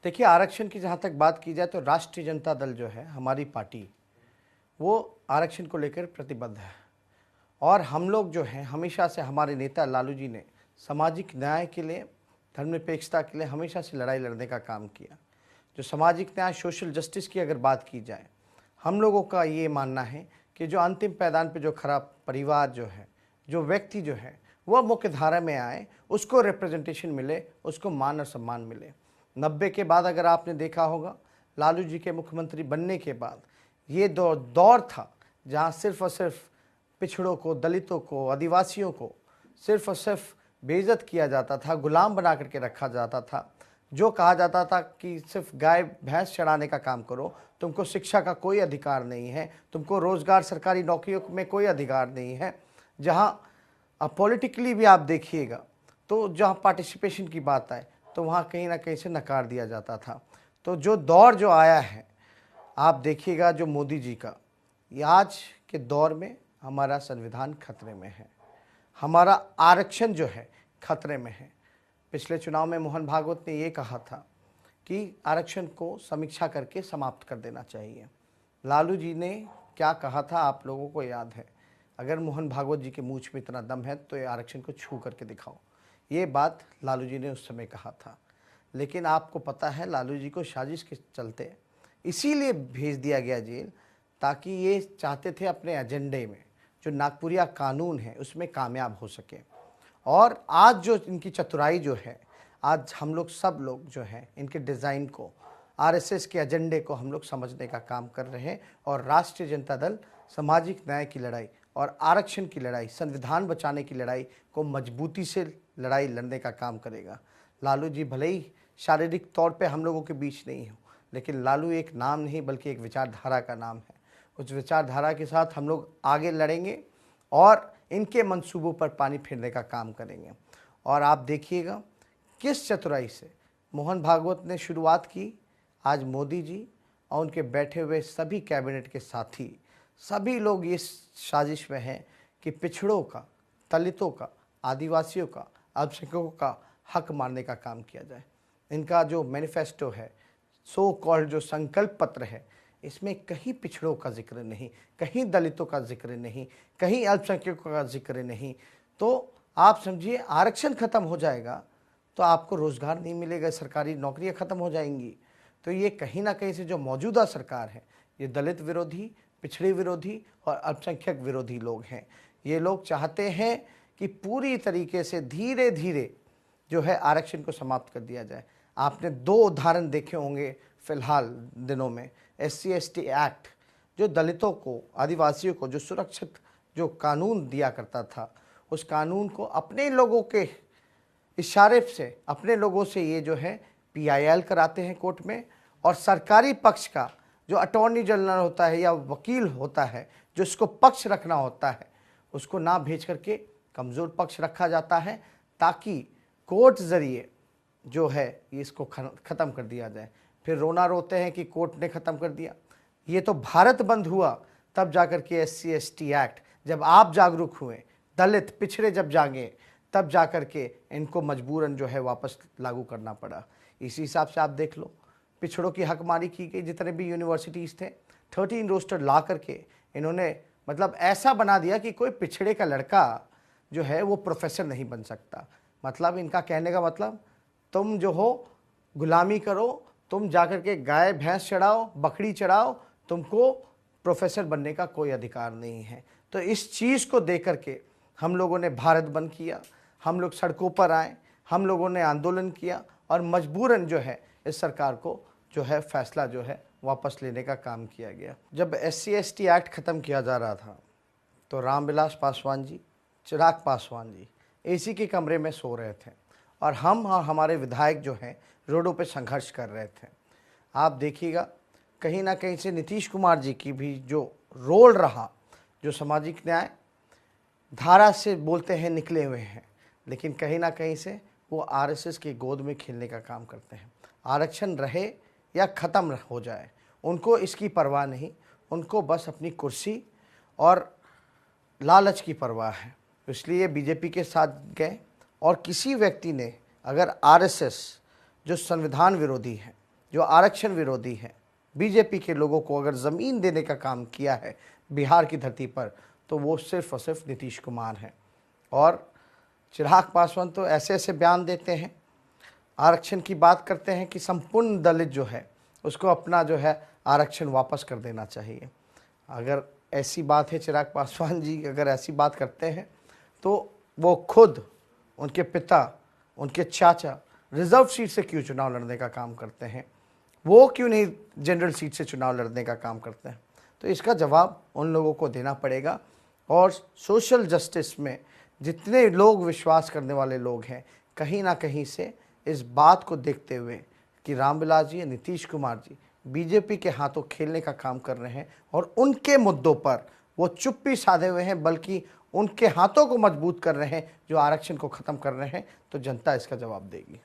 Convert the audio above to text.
देखिए, आरक्षण की जहाँ तक बात की जाए तो राष्ट्रीय जनता दल जो है हमारी पार्टी, वो आरक्षण को लेकर प्रतिबद्ध है। और हम लोग जो हैं हमेशा से, हमारे नेता लालू जी ने सामाजिक न्याय के लिए, धर्मनिरपेक्षता के लिए हमेशा से लड़ाई लड़ने का काम किया। जो सामाजिक न्याय, सोशल जस्टिस की अगर बात की जाए, हम लोगों का ये मानना है कि जो अंतिम पैदान पे जो खरा परिवार जो है, जो व्यक्ति जो है, वह मुख्य धारा में आए, उसको रिप्रेजेंटेशन मिले, उसको मान और सम्मान मिले। 90 के बाद अगर आपने देखा होगा, लालू जी के मुख्यमंत्री बनने के बाद ये दौर था जहाँ सिर्फ और सिर्फ पिछड़ों को, दलितों को, आदिवासियों को सिर्फ और सिर्फ बेइज्जत किया जाता था, गुलाम बना करके रखा जाता था। जो कहा जाता था कि सिर्फ गाय भैंस चराने का काम करो, तुमको शिक्षा का कोई अधिकार नहीं है, तुमको रोजगार, सरकारी नौकरियों में कोई अधिकार नहीं है। जहाँ पॉलिटिकली भी आप देखिएगा तो जहाँ पार्टिसिपेशन की बात आए तो वहाँ कहीं ना कहीं से नकार दिया जाता था। तो जो दौर जो आया है, आप देखिएगा जो मोदी जी का, ये आज के दौर में हमारा संविधान खतरे में है, हमारा आरक्षण जो है खतरे में है। पिछले चुनाव में मोहन भागवत ने ये कहा था कि आरक्षण को समीक्षा करके समाप्त कर देना चाहिए। लालू जी ने क्या कहा था आप लोगों को याद है। अगर मोहन भागवत जी के मूंछ में इतना दम है तो ये आरक्षण को छू करके दिखाओ, ये बात लालू जी ने उस समय कहा था। लेकिन आपको पता है, लालू जी को साजिश के चलते इसीलिए भेज दिया गया जेल, ताकि ये चाहते थे अपने एजेंडे में जो नागपुरिया कानून है उसमें कामयाब हो सके। और आज जो इनकी चतुराई जो है, आज हम लोग सब लोग जो हैं इनके डिज़ाइन को, आरएसएस के एजेंडे को हम लोग समझने का काम कर रहे हैं। और राष्ट्रीय जनता दल सामाजिक न्याय की लड़ाई और आरक्षण की लड़ाई, संविधान बचाने की लड़ाई को मजबूती से लड़ाई लड़ने का काम करेगा। लालू जी भले ही शारीरिक तौर पे हम लोगों के बीच नहीं हो, लेकिन लालू एक नाम नहीं बल्कि एक विचारधारा का नाम है। उस विचारधारा के साथ हम लोग आगे लड़ेंगे और इनके मंसूबों पर पानी फेरने का काम करेंगे। और आप देखिएगा किस चतुराई से मोहन भागवत ने शुरुआत की, आज मोदी जी और उनके बैठे हुए सभी कैबिनेट के साथी, सभी लोग इस साजिश में हैं कि पिछड़ों का, दलितों का, आदिवासियों का, अल्पसंख्यकों का हक मारने का काम किया जाए। इनका जो मैनिफेस्टो है, सो कॉल्ड जो संकल्प पत्र है, इसमें कहीं पिछड़ों का जिक्र नहीं, कहीं दलितों का जिक्र नहीं, कहीं अल्पसंख्यकों का जिक्र नहीं। तो आप समझिए, आरक्षण खत्म हो जाएगा तो आपको रोजगार नहीं मिलेगा, सरकारी नौकरियां खत्म हो जाएंगी। तो ये कहीं ना कहीं से जो मौजूदा सरकार है, ये दलित विरोधी, पिछड़े विरोधी और अल्पसंख्यक विरोधी लोग हैं। ये लोग चाहते हैं कि पूरी तरीके से धीरे धीरे जो है आरक्षण को समाप्त कर दिया जाए। आपने 2 उदाहरण देखे होंगे फिलहाल दिनों में। SC/ST एक्ट जो दलितों को, आदिवासियों को जो सुरक्षित जो कानून दिया करता था, उस कानून को अपने लोगों के इशारे से, अपने लोगों से ये जो है PIL कराते हैं कोर्ट में। और सरकारी पक्ष का जो अटॉर्नी जनरल होता है या वकील होता है, जो इसको पक्ष रखना होता है, उसको ना भेज करके कमज़ोर पक्ष रखा जाता है, ताकि कोर्ट ज़रिए जो है ये इसको ख़त्म कर दिया जाए। फिर रोना रोते हैं कि कोर्ट ने ख़त्म कर दिया। ये तो भारत बंद हुआ तब जाकर के SC/ST एक्ट, जब आप जागरूक हुए, दलित पिछड़े जब जागे, तब जाकर के इनको मजबूरन जो है वापस लागू करना पड़ा। इसी हिसाब से आप देख लो, पिछड़ों की हकमारी की गई। जितने भी यूनिवर्सिटीज़ थे, 13 रोस्टर ला करके इन्होंने मतलब ऐसा बना दिया कि कोई पिछड़े का लड़का जो है वो प्रोफेसर नहीं बन सकता। मतलब इनका कहने का मतलब, तुम जो हो गुलामी करो, तुम जाकर के गाय भैंस चढ़ाओ, बकरी चढ़ाओ, तुमको प्रोफेसर बनने का कोई अधिकार नहीं है। तो इस चीज़ को देख करके हम लोगों ने भारत बंद किया, हम लोग सड़कों पर आए, हम लोगों ने आंदोलन किया और मजबूरन जो है इस सरकार को जो है फैसला जो है वापस लेने का काम किया गया। जब SC/ST एक्ट ख़त्म किया जा रहा था तो रामविलास पासवान जी, चिराग पासवान जी AC के कमरे में सो रहे थे और हम और हमारे विधायक जो हैं रोडों पे संघर्ष कर रहे थे। आप देखिएगा कहीं ना कहीं से नीतीश कुमार जी की भी जो रोल रहा, जो सामाजिक न्याय धारा से बोलते हैं निकले हुए हैं, लेकिन कहीं ना कहीं से वो RSS की गोद में खेलने का काम करते हैं। आरक्षण रहे या ख़त्म हो जाए, उनको इसकी परवाह नहीं, उनको बस अपनी कुर्सी और लालच की परवाह है। इसलिए बीजेपी के साथ गए। और किसी व्यक्ति ने अगर RSS जो संविधान विरोधी है, जो आरक्षण विरोधी हैं, बीजेपी के लोगों को अगर ज़मीन देने का काम किया है बिहार की धरती पर, तो वो सिर्फ और सिर्फ नीतीश कुमार हैं। और चिराग पासवान तो ऐसे ऐसे बयान देते हैं, आरक्षण की बात करते हैं कि संपूर्ण दलित जो है उसको अपना जो है आरक्षण वापस कर देना चाहिए। अगर ऐसी बात है, चिराग पासवान जी अगर ऐसी बात करते हैं, तो वो खुद, उनके पिता, उनके चाचा रिजर्व सीट से क्यों चुनाव लड़ने का काम करते हैं? वो क्यों नहीं जनरल सीट से चुनाव लड़ने का काम करते हैं? तो इसका जवाब उन लोगों को देना पड़ेगा। और सोशल जस्टिस में जितने लोग विश्वास करने वाले लोग हैं, कहीं ना कहीं से इस बात को देखते हुए कि रामविलास जी, नीतीश कुमार जी बीजेपी के हाथों खेलने का काम कर रहे हैं और उनके मुद्दों पर वो चुप्पी साधे हुए हैं, बल्कि उनके हाथों को मजबूत कर रहे हैं जो आरक्षण को ख़त्म कर रहे हैं, तो जनता इसका जवाब देगी।